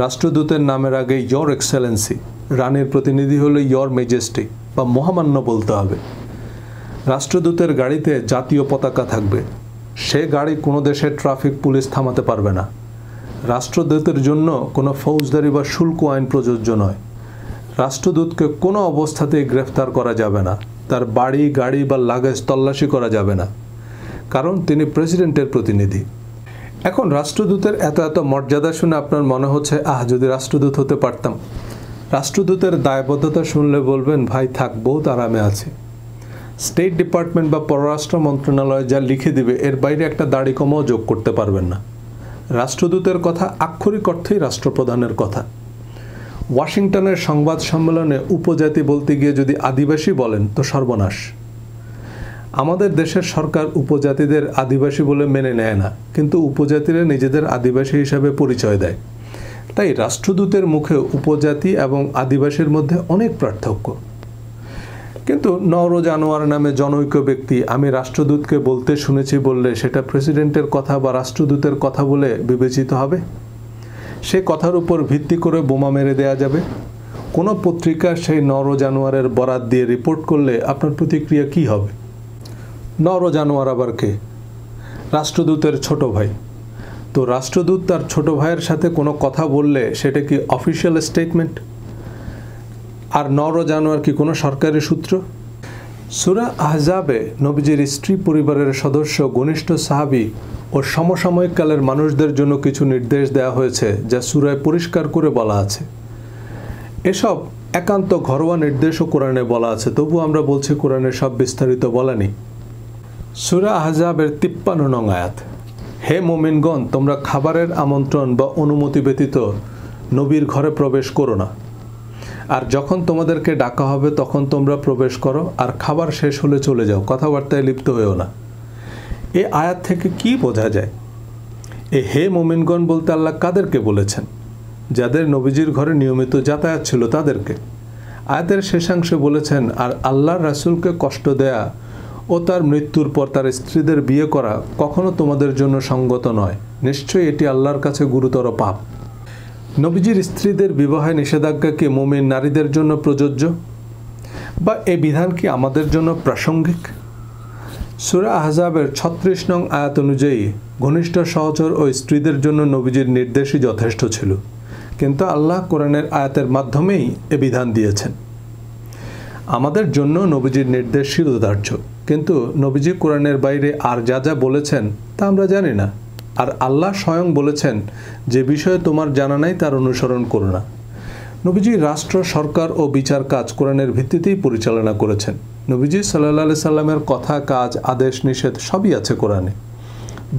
রাষ্ট্রদূতের নামের আগে ইয়োর এক্সেলেন্সি, রানীর প্রতিনিধি হলে ইয়োর মেজেস্টি বা মহামান্য বলতে হবে। রাষ্ট্রদূতের গাড়িতে জাতীয় পতাকা থাকবে, সে গাড়ি কোনো দেশের ট্রাফিক পুলিশ থামাতে পারবে না। রাষ্ট্রদূতের জন্য কোনো ফৌজদারি বা শুল্ক আইন প্রযোজ্য নয়। রাষ্ট্রদূতকে কোনো অবস্থাতেই গ্রেফতার করা যাবে না, তার বাড়ি, গাড়ি বা লাগেজ তল্লাশি করা যাবে না, কারণ তিনি প্রেসিডেন্টের প্রতিনিধি। এখন রাষ্ট্রদূতের এত এত মর্যাদা শুনে আপনার মনে হচ্ছে, যদি রাষ্ট্রদূত হতে পারতাম। রাষ্ট্রদূতের দায়বদ্ধতা শুনলে বলবেন, ভাই থাক, বহুত আরামে আছে। স্টেট ডিপার্টমেন্ট বা পররাষ্ট্র মন্ত্রণালয় যা লিখে দিবে এর বাইরে একটা দাড়ি কমাও যোগ করতে পারবেন না। রাষ্ট্রদূতের কথা আক্ষরিক অর্থেই রাষ্ট্রপ্রধানের কথা। ওয়াশিংটনের সংবাদ সম্মেলনে উপজাতি বলতে গিয়ে যদি আদিবাসী বলেন তো সর্বনাশ। আমাদের দেশের সরকার উপজাতিদের আদিবাসী বলে মেনে নেয় না, কিন্তু উপজাতিরা নিজেদের আদিবাসী হিসাবে পরিচয় দেয়। তাই রাষ্ট্রদূতের মুখে উপজাতি এবং আদিবাসীর মধ্যে অনেক পার্থক্য। কিন্তু নওর জানোয়ার নামে জনৈক ব্যক্তি আমি রাষ্ট্রদূতকে বলতে শুনেছি বললে সেটা প্রেসিডেন্টের কথা বা রাষ্ট্রদূতের কথা বলে বিবেচিত হবে? সে কথার উপর ভিত্তি করে বোমা মেরে দেয়া যাবে? কোনো পত্রিকা সেই নওর জানোয়ারের বরাত দিয়ে রিপোর্ট করলে আপনার প্রতিক্রিয়া কি হবে? নওর জানোয়ার আবার কে? রাষ্ট্রদূতের ছোট ভাই। তো রাষ্ট্রদূত তার ছোট ভাইয়ের সাথে কোনো কথা বললে সেটা কি অফিসিয়াল স্টেটমেন্ট? আর নওর জানোয়ার কি কোনো সরকারি সূত্র? সূরা আহজাবে নবীজির স্ত্রী পরিবারের সদস্য, ঘনিষ্ঠ সাহাবী ও সমসাময়িক কালের মানুষদের জন্য কিছু নির্দেশ দেওয়া হয়েছে যা সূরায় পরিষ্কার করে বলা আছে। এসব একান্ত ঘরোয়া নির্দেশও কোরআনে বলা আছে, তবু আমরা বলছি কোরআনে সব বিস্তারিত বলা নেই। সূরা আহজাবের 53 নং আয়াত, হে মুমিনগণ, তোমরা খাবারের আমন্ত্রণ বা অনুমতি ব্যতীত নবীর ঘরে প্রবেশ করো না, আর যখন তোমাদেরকে ডাকা হবে তখন তোমরা প্রবেশ করো, আর খাবার শেষ হলে চলে যাও, কথাবার্তায় লিপ্ত হয়েও না। এই আয়াত থেকে কি বোঝা যায়? এই হে মুমিনগণ বলতে আল্লাহ কাদেরকে বলেছেন? যাদের নবীজির ঘরে নিয়মিত যাতায়াত ছিল তাদেরকে। আয়াতের শেষাংশে বলেছেন, আর আল্লাহর রাসূলকে কষ্ট দেয়া ও তার মৃত্যুর পর তার স্ত্রীদের বিয়ে করা কখনো তোমাদের জন্য সঙ্গত নয়, নিশ্চয়ই এটি আল্লাহর কাছে গুরুতর পাপ। নবীজির স্ত্রীদের বিবাহে নিষেধাজ্ঞা কি মুমিন নারীদের জন্য প্রযোজ্য, বা এই বিধান কি আমাদের জন্য প্রাসঙ্গিক? সূরা আহজাবের 36 নং আয়াত অনুযায়ী ঘনিষ্ঠ সহচর ও স্ত্রীদের জন্য নবীজির নির্দেশই যথেষ্ট ছিল, কিন্তু আল্লাহ কোরআনের আয়াতের মাধ্যমেই এ বিধান দিয়েছেন। আমাদের জন্য নবীজির নির্দেশ শিরোধার্য, কিন্তু নবীজি কোরআনের বাইরে আর যা যা বলেছেন তা আমরা জানি না। আর আল্লাহ স্বয়ং বলেছেন, যে বিষয়ে তোমার জানা নাই তার অনুসরণ করো না। নবীজি রাষ্ট্র, সরকার ও বিচার কাজ কোরআনের ভিত্তিতেই পরিচালনা করেছেন। নবীজি সাল্লাল্লাহু আলাইহি সাল্লামের কথা, কাজ, আদেশ, নিষেধ সবই আছে কোরআনে।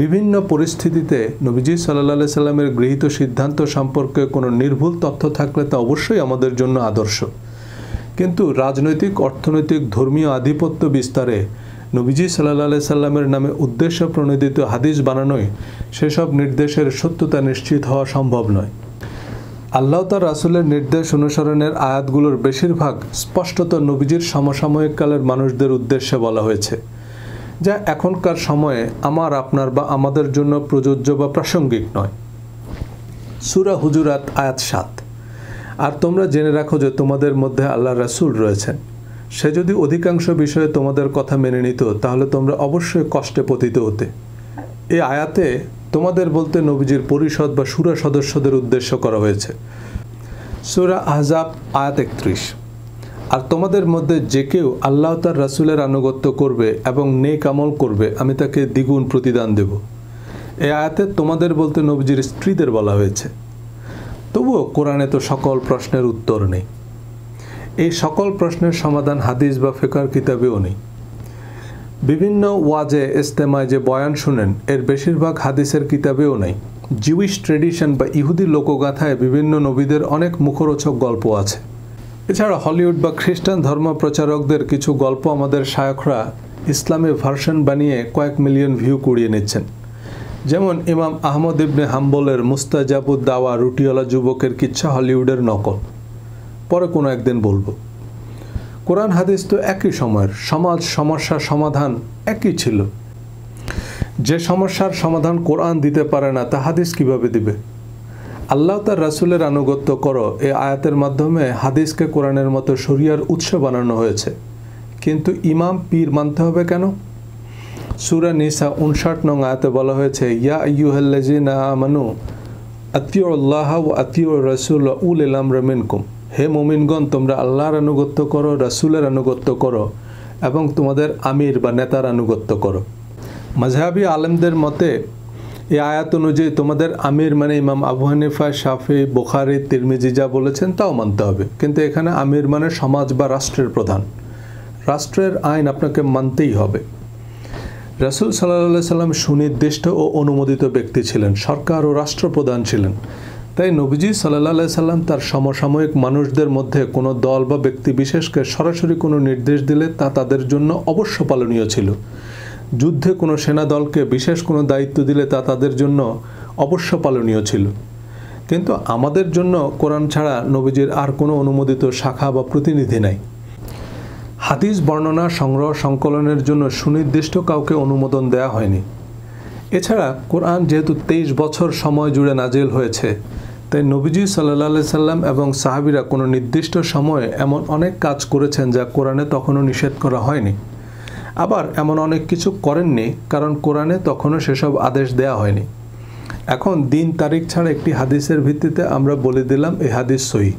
বিভিন্ন পরিস্থিতিতে নবীজি সাল্লাল্লাহু আলাইহি সাল্লামের গৃহীত সিদ্ধান্ত সম্পর্কে কোনো নির্ভুল তথ্য থাকলে তা অবশ্যই আমাদের জন্য আদর্শ। কিন্তু রাজনৈতিক, অর্থনৈতিক, ধর্মীয় আধিপত্য বিস্তারে নবীজি সাল্লাল্লাহু আলাইহি সাল্লামের নামে উদ্দেশ্য প্রণোদিত হাদিস বানানোয় সেসব নির্দেশের সত্যতা নিশ্চিত হওয়া সম্ভব নয়। আল্লাহ তার রাসূলের নির্দেশ অনুসরণের আয়াতগুলোর বেশিরভাগ স্পষ্টত নবীজির সমসাময়িক কালের মানুষদের উদ্দেশ্যে বলা হয়েছে, যা এখনকার সময়ে আমার, আপনার বা আমাদের জন্য প্রযোজ্য বা প্রাসঙ্গিক নয়। সূরা হুজুরাত আয়াত 7, আর তোমরা জেনে রাখো যে তোমাদের মধ্যে আল্লাহর রাসূল রয়েছেন, সে যদি অধিকাংশ বিষয়ে তোমাদের কথা মেনে নিত তাহলে তোমরা অবশ্যই কষ্টে পতিত হতে। এই আয়াতে তোমাদের বলতে নবীজির পরিষদ বা শুরা সদস্যদের উদ্দেশ্য করা হয়েছে। সূরা আহজাব আয়াত 31, আর তোমাদের মধ্যে যে কেউ আল্লাহ তার রাসূলের আনুগত্য করবে এবং নেক আমল করবে আমি তাকে দ্বিগুণ প্রতিদান দেব। এই আয়াতে তোমাদের বলতে নবীজির স্ত্রীদের বলা হয়েছে। তবুও কোরআনে তো সকল প্রশ্নের উত্তর নেই। এই সকল প্রশ্নের সমাধান হাদিস বা ফিকহ কিতাবেও নেই। বিভিন্ন ওয়াজে, ইজতেমায় যে বয়ান শুনেন এর বেশিরভাগ হাদিসের কিতাবেও নেই। জিউইশ ট্রেডিশন বা ইহুদি লোকগাথায় বিভিন্ন নবীদের অনেক মুখরোচক গল্প আছে। এছাড়া হলিউড বা খ্রিস্টান ধর্ম প্রচারকদের কিছু গল্প আমাদের শায়খরা ইসলামে ভার্সন বানিয়ে কয়েক মিলিয়ন ভিউ কুড়িয়ে নিচ্ছেন। যেমন ইমাম আহমদ ইবনে হাম্বলের মুস্তাজাবুদ দাওয়া রুটিওয়ালা যুবকের কিচ্ছা হলিউডের নকল। পরে কোনো একদিন বলবো। কোরআন হাদিস তো একই সময়ের, সমাজ সমস্যার সমাধান একই ছিল। যে সমস্যার সমাধান কোরআন দিতে পারে না তা হাদিস কিভাবে দিবে? আল্লাহ তার রাসূলের আনুগত্য করো এই আয়াতের মাধ্যমে হাদিসকে কোরআনের মতো শরিয়ার উৎস বানানো হয়েছে, কিন্তু ইমাম পীর মানতে হবে কেন? সূরা নিসা 59 নং আয়াতে বলা হয়েছে, ইয়া আইয়ুহাল্লাযিনা আমানু আতিউল্লাহ ওয়া আতিউর রাসূল ওয়া উলিল আমরি মিনকুম। হে মুমিনগণ, তোমরা আল্লাহর আনুগত্য করো, রাসূলের আনুগত্য করো এবং তোমাদের আমির বা নেতার আনুগত্য করো। মাযহাবী আলেমদের মতে এই আয়াত অনুযায়ী তোমাদের আমির মানে ইমাম আবু হানিফা, শাফি, বুখারী, তিরমিজি যা বলেছেন তাও মানতে হবে, কিন্তু এখানে আমির মানে সমাজ বা রাষ্ট্রের প্রধান। রাষ্ট্রের আইন আপনাকে মানতেই হবে। রাসূল সাল্লাল্লাহু আলাইহি সাল্লাম সুনির্দিষ্ট ও অনুমোদিত ব্যক্তি ছিলেন, সরকার ও রাষ্ট্রপ্রধান ছিলেন। তাই নবীজি সাল্লাল্লাহু আলাইহি সাল্লাম তার সমসাময়িক মানুষদের মধ্যে কোনো দল বা ব্যক্তি বিশেষকে সরাসরি কোনো নির্দেশ দিলে তা তাদের জন্য অবশ্য পালনীয় ছিল। যুদ্ধে কোনো সেনা দলকে বিশেষ কোনো দায়িত্ব দিলে তা তাদের জন্য অবশ্য পালনীয় ছিল। কিন্তু আমাদের জন্য কোরআন ছাড়া নবীজির আর কোনো অনুমোদিত শাখা বা প্রতিনিধি নাই। হাদিস বর্ণনা সংগ্রহ সংকলনের জন্য সুনির্দিষ্ট কাউকে অনুমোদন দেয়া হয়নি। এছাড়া কোরআন যেহেতু 23 বছর সময় জুড়ে নাজিল হয়েছে, তাই নবীজি সাল্লাল্লাহু আলাইহি সাল্লাম এবং সাহাবীরা কোনো নির্দিষ্ট সময়ে এমন অনেক কাজ করেছেন যা কোরআনে তখনও নিষেধ করা হয়নি। আবার এমন অনেক কিছু করেননি, কারণ কোরআনে তখনও সেসব আদেশ দেয়া হয়নি। এখন দিন তারিখ ছাড়া একটি হাদিসের ভিত্তিতে আমরা বলে দিলাম এই হাদিস সহিহ,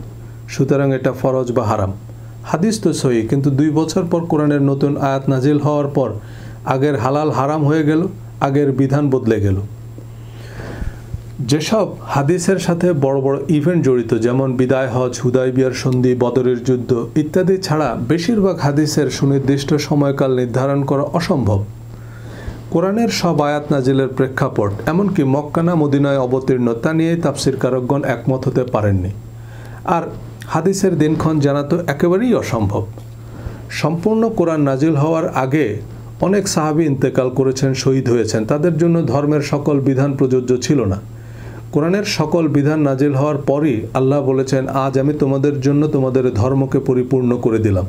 সুতরাং এটা ফরজ বা হারাম। হাদিস তো সহিহ, কিন্তু 2 বছর পর কোরআনের নতুন আয়াত নাজিল হওয়ার পর আগের হালাল হারাম হয়ে গেল, আগের বিধান বদলে গেল। যেসব হাদিসের সাথে বড় বড় ইভেন্ট জড়িত, যেমন বিদায় হজ, হুদায়বিয়ার সন্ধি, বদরের যুদ্ধ ইত্যাদি ছাড়া বেশিরভাগ হাদিসের সুনির্দিষ্ট সময়কাল নির্ধারণ করা অসম্ভব। কোরআনের সব আয়াত নাজিলের প্রেক্ষাপট, এমনকি মক্কা না মদিনায় অবতীর্ণ, তা নিয়েই তাফসীরকারকগণ একমত হতে পারেননি। আর হাদিসের দিনক্ষণ জানা তো একেবারেই অসম্ভব। সম্পূর্ণ কোরআন নাজিল হওয়ার আগে অনেক সাহাবী ইন্তেকাল করেছেন, শহীদ হয়েছেন, তাদের জন্য ধর্মের সকল বিধান প্রযোজ্য ছিল না। কোরআনের সকল বিধান নাজিল হওয়ার পরই আল্লাহ বলেছেন, আজ আমি তোমাদের জন্য তোমাদের ধর্মকে পরিপূর্ণ করে দিলাম।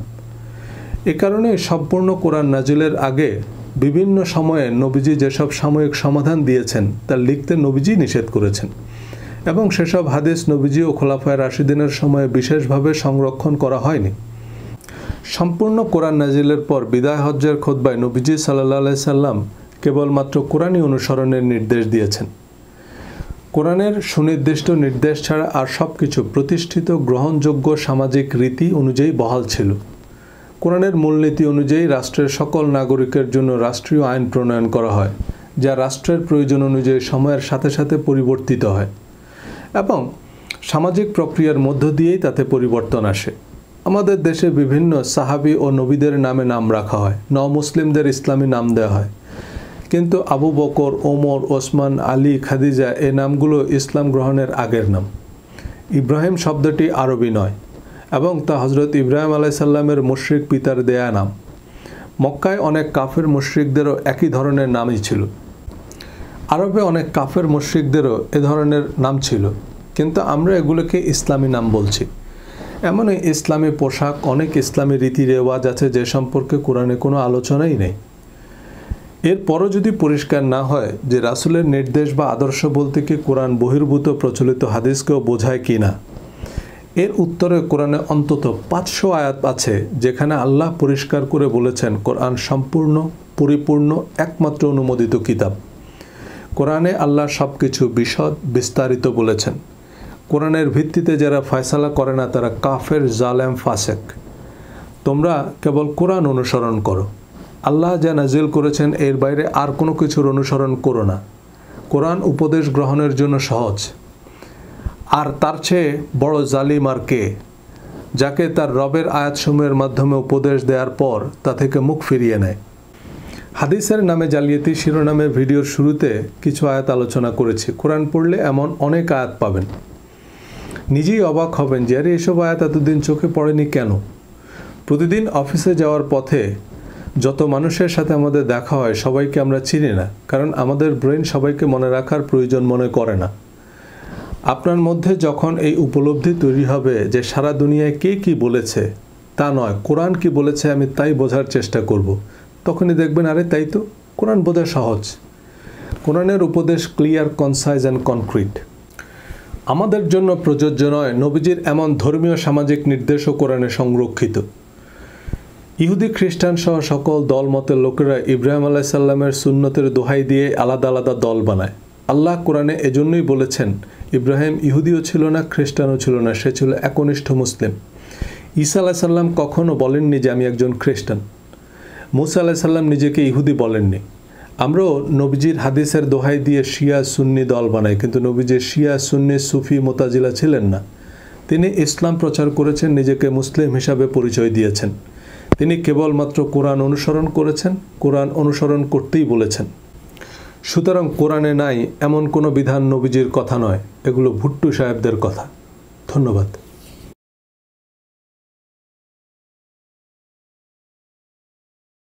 এ কারণে সম্পূর্ণ কোরআন নাজিলের আগে বিভিন্ন সময়ে নবীজি যেসব সাময়িক সমাধান দিয়েছেন তা লিখতে নবীজি নিষেধ করেছেন, এবং সেসব হাদিস নবীজি ও খোলাফায়ে রাশিদিনের সময়ে বিশেষভাবে সংরক্ষণ করা হয়নি। সম্পূর্ণ কোরআন নাজিলের পর বিদায় হজ্জের খুতবায় নবীজি সাল্লাল্লাহু আলাইহি সাল্লাম কেবলমাত্র কোরআনই অনুসরণের নির্দেশ দিয়েছেন। কোরআনের সুনির্দিষ্ট নির্দেশ ছাড়া আর সব কিছু প্রতিষ্ঠিত গ্রহণযোগ্য সামাজিক রীতি অনুযায়ী বহাল ছিল। কোরআনের মূলনীতি অনুযায়ী রাষ্ট্রের সকল নাগরিকের জন্য রাষ্ট্রীয় আইন প্রণয়ন করা হয়, যা রাষ্ট্রের প্রয়োজন অনুযায়ী সময়ের সাথে সাথে পরিবর্তিত হয়, এবং সামাজিক প্রক্রিয়ার মধ্য দিয়েই তাতে পরিবর্তন আসে। আমাদের দেশে বিভিন্ন সাহাবী ও নবীদের নামে নাম রাখা হয়, মুসলিমদের ইসলামী নাম দেওয়া হয়, কিন্তু আবু বকর, ওমর, ওসমান, আলী, খাদিজা এই নামগুলো ইসলাম গ্রহণের আগের নাম। ইব্রাহিম শব্দটি আরবি নয়, এবং তা হজরত ইব্রাহিম আলাইহিস সালামের মুশরিক পিতার দেয়া নাম। মক্কায় অনেক কাফের মুশরিকদেরও একই ধরনের নামই ছিল। আরবে অনেক কাফের মুশরিকদেরও এ ধরনের নাম ছিল, কিন্তু আমরা এগুলোকে ইসলামী নাম বলছি। এমনই ইসলামী পোশাক, অনেক ইসলামী রীতি রেওয়াজ আছে যে সম্পর্কে কোরআনে কোনো আলোচনাই নেই। এরপরও যদি পরিষ্কার না হয় যে রাসূলের নির্দেশ বা আদর্শ বলতে কি কোরআন বহির্ভূত প্রচলিত হাদিসকেও বোঝায় কি না, এর উত্তরে কোরআনে অন্তত 500 আয়াত আছে যেখানে আল্লাহ পরিষ্কার করে বলেছেন কোরআন সম্পূর্ণ, পরিপূর্ণ, একমাত্র অনুমোদিত কিতাব। কোরআনে আল্লাহ সব কিছু বিশদ বিস্তারিত বলেছেন। কোরআনের ভিত্তিতে যারা ফয়সালা করে না তারা কাফের, জালেম, ফাসেক। তোমরা কেবল কোরআন অনুসরণ করো। আল্লাহ যা নাজিল করেছেন এর বাইরে আর কোনো কিছুর অনুসরণ করো না। কোরআন উপদেশ গ্রহণের জন্য সহজ। আর তার চেয়ে বড় জালিম আর কে, যাকে তার রবের আয়াতসমূহের মাধ্যমে উপদেশ দেওয়ার পর তা থেকে মুখ ফিরিয়ে নেয়। হাদিসের নামে জালিয়াতি শিরোনামে ভিডিওর শুরুতে কিছু আয়াত আলোচনা করেছি। কোরআন পড়লে এমন অনেক আয়াত পাবেন, নিজেই অবাক হবেন যে আরে এসব আয়াত এতদিন চোখে পড়েনি কেন। প্রতিদিন অফিসে যাওয়ার পথে যত মানুষের সাথে আমাদের দেখা হয় সবাইকে আমরা চিনি না, কারণ আমাদের ব্রেন সবাইকে মনে রাখার প্রয়োজন মনে করে না। আপনার মধ্যে যখন এই উপলব্ধি তৈরি হবে যে সারা দুনিয়ায় কে কি বলেছে তা নয়, কোরআন কি বলেছে আমি তাই বোঝার চেষ্টা করব, তখনই দেখবেন আরে তাই তো, কোরআন বোঝা সহজ। কোরআনের উপদেশ ক্লিয়ার, কনসাইজ অ্যান্ড কনক্রিট। আমাদের জন্য প্রযোজ্য নয় নবীজির এমন ধর্মীয় সামাজিক নির্দেশও কোরআনে সংরক্ষিত। ইহুদি খ্রিস্টান সহ সকল দলমতের লোকেরা ইব্রাহিম আলাইহিস সালামের সুন্নতের দোহাই দিয়ে আলাদা আলাদা দল বানায়। আল্লাহ কোরআনে এজন্যই বলেছেন ইব্রাহিম ইহুদিও ছিল না, খ্রিস্টানও ছিল না, সে ছিল একনিষ্ঠ মুসলিম। ঈসা আলাইহিস সালাম কখনও বলেননি যে আমি একজন খ্রিস্টান। মুসা আলাইহিস সালাম নিজেকে ইহুদি বলেননি। আমরাও নবীজির হাদিসের দোহাই দিয়ে শিয়া সুন্নি দল বানাই, কিন্তু নবীজি শিয়া, সুন্নি, সুফি, মুতাজিলা ছিলেন না। তিনি ইসলাম প্রচার করেছেন, নিজেকে মুসলিম হিসাবে পরিচয় দিয়েছেন। তিনি কেবলমাত্র কোরআন অনুসরণ করেছেন, কোরআন অনুসরণ করতেই বলেছেন। সুতরাং কোরআনে নাই এমন কোনো বিধান নবীজির কথা নয়, এগুলো ভুট্টু সাহেবদের কথা। ধন্যবাদ।